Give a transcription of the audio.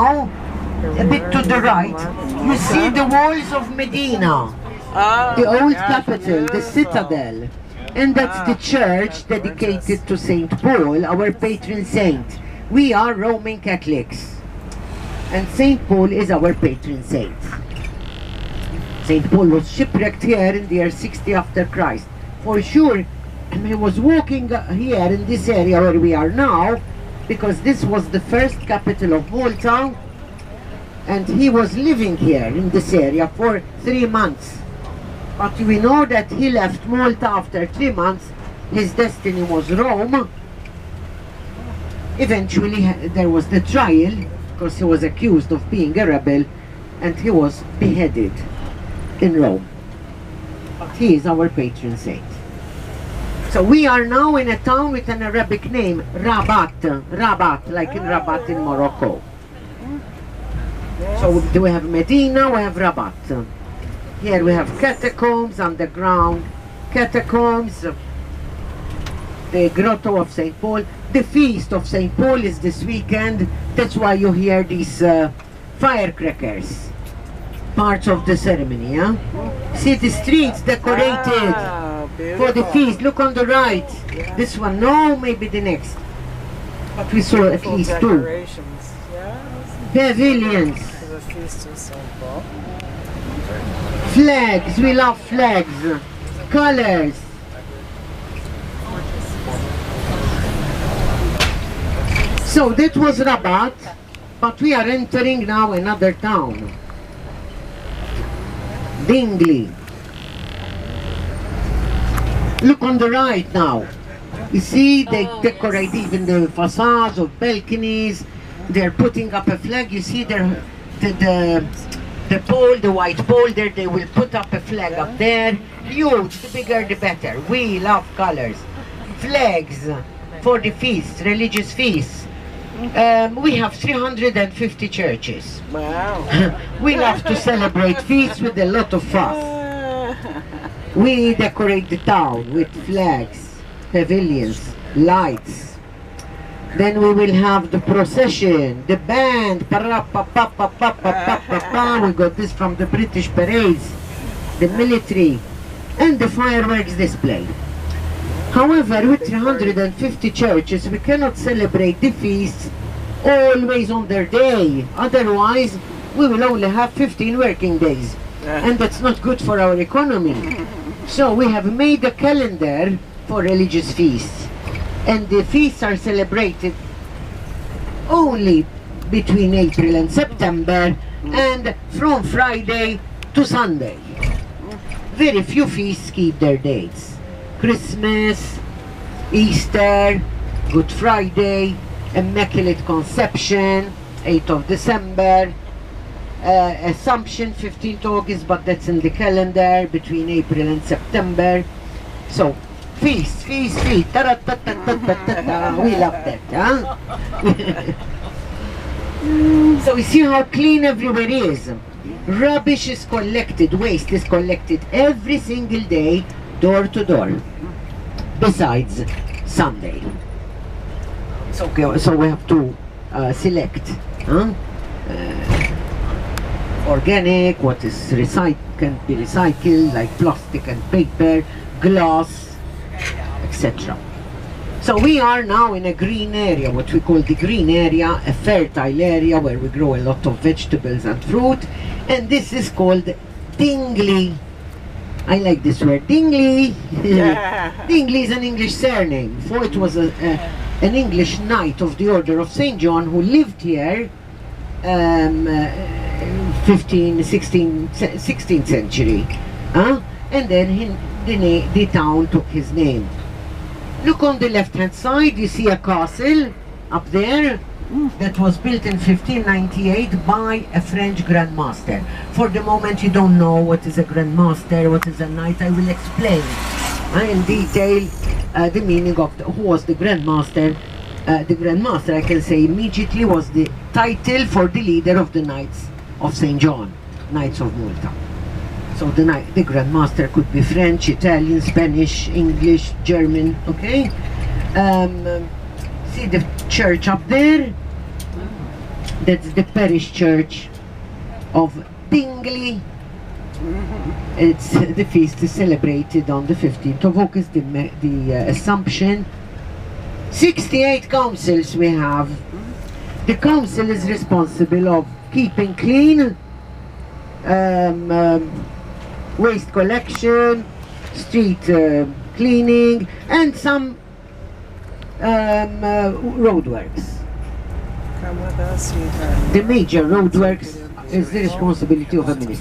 now, a bit to the right, you see the walls of Mdina, the old capital, the Citadel. And that's the church dedicated to St. Paul, our patron saint. We are Roman Catholics, and St. Paul is our patron saint. St. Paul was shipwrecked here in the year 60 after Christ. For sure, he was walking here in this area where we are now, because this was the first capital of Malta, and he was living here in this area for 3 months. But we know that he left Malta after 3 months. His destiny was Rome. Eventually there was the trial, because he was accused of being a rebel, and he was beheaded in Rome. But he is our patron saint. So we are now in a town with an Arabic name, Rabat, like in Rabat in Morocco. So we have Medina, we have Rabat. Here we have catacombs, underground catacombs, the grotto of St. Paul. The feast of St. Paul is this weekend. That's why you hear these firecrackers, parts of the ceremony. Huh? See the streets decorated for the feast. Look on the right. Yeah. This one, no, maybe the next. But we saw at least 2. Pavilions. The feast of St. Paul. Flags, we love flags, colors. So that was Rabat, but we are entering now another town, Dingley. Look on the right now. You see they decorate even the facades of balconies. They're putting up a flag. You see the pole, the white pole there, they will put up a flag up there. Huge, the bigger the better. We love colors. Flags for the feasts, religious feasts. We have 350 churches. Wow. We love to celebrate feasts with a lot of fuss. We decorate the town with flags, pavilions, lights. Then we will have the procession, the band, we got this from the British parades, the military, and the fireworks display. However, with 350 churches, we cannot celebrate the feasts always on their day. Otherwise, we will only have 15 working days. And that's not good for our economy. So we have made a calendar for religious feasts. And the feasts are celebrated only between April and September, and from Friday to Sunday. Very few feasts keep their dates. Christmas, Easter, Good Friday, Immaculate Conception, 8th of December, Assumption, 15th August, but that's in the calendar between April and September. So, feast, feast, feast, we love that, huh? So we see how clean everywhere is. Rubbish is collected, waste is collected every single day, door to door, besides Sunday. So we have to select, huh? Organic, what is can be recycled, like plastic and paper, glass, etc. So we are now in a green area, what we call the green area, a fertile area where we grow a lot of vegetables and fruit, and this is called Dingley. I like this word, Dingley. Yeah. Dingley is an English surname, for it was an English knight of the Order of St. John who lived here 16th century, and then the town took his name. Look on the left hand side, you see a castle up there that was built in 1598 by a French grandmaster. For the moment you don't know what is a grandmaster, what is a knight, I will explain in detail the meaning of who was the grandmaster. The grandmaster, I can say immediately, was the title for the leader of the Knights of St. John, Knights of Malta. So the grandmaster could be French, Italian, Spanish, English, German, okay? See the church up there? That's the parish church of Dingley. It's the feast is celebrated on the 15th of August, the Assumption. 68 councils we have. The council is responsible of keeping clean, waste collection, street cleaning, and some roadworks. Come with us, sweetheart. The major roadworks is the responsibility of a minister.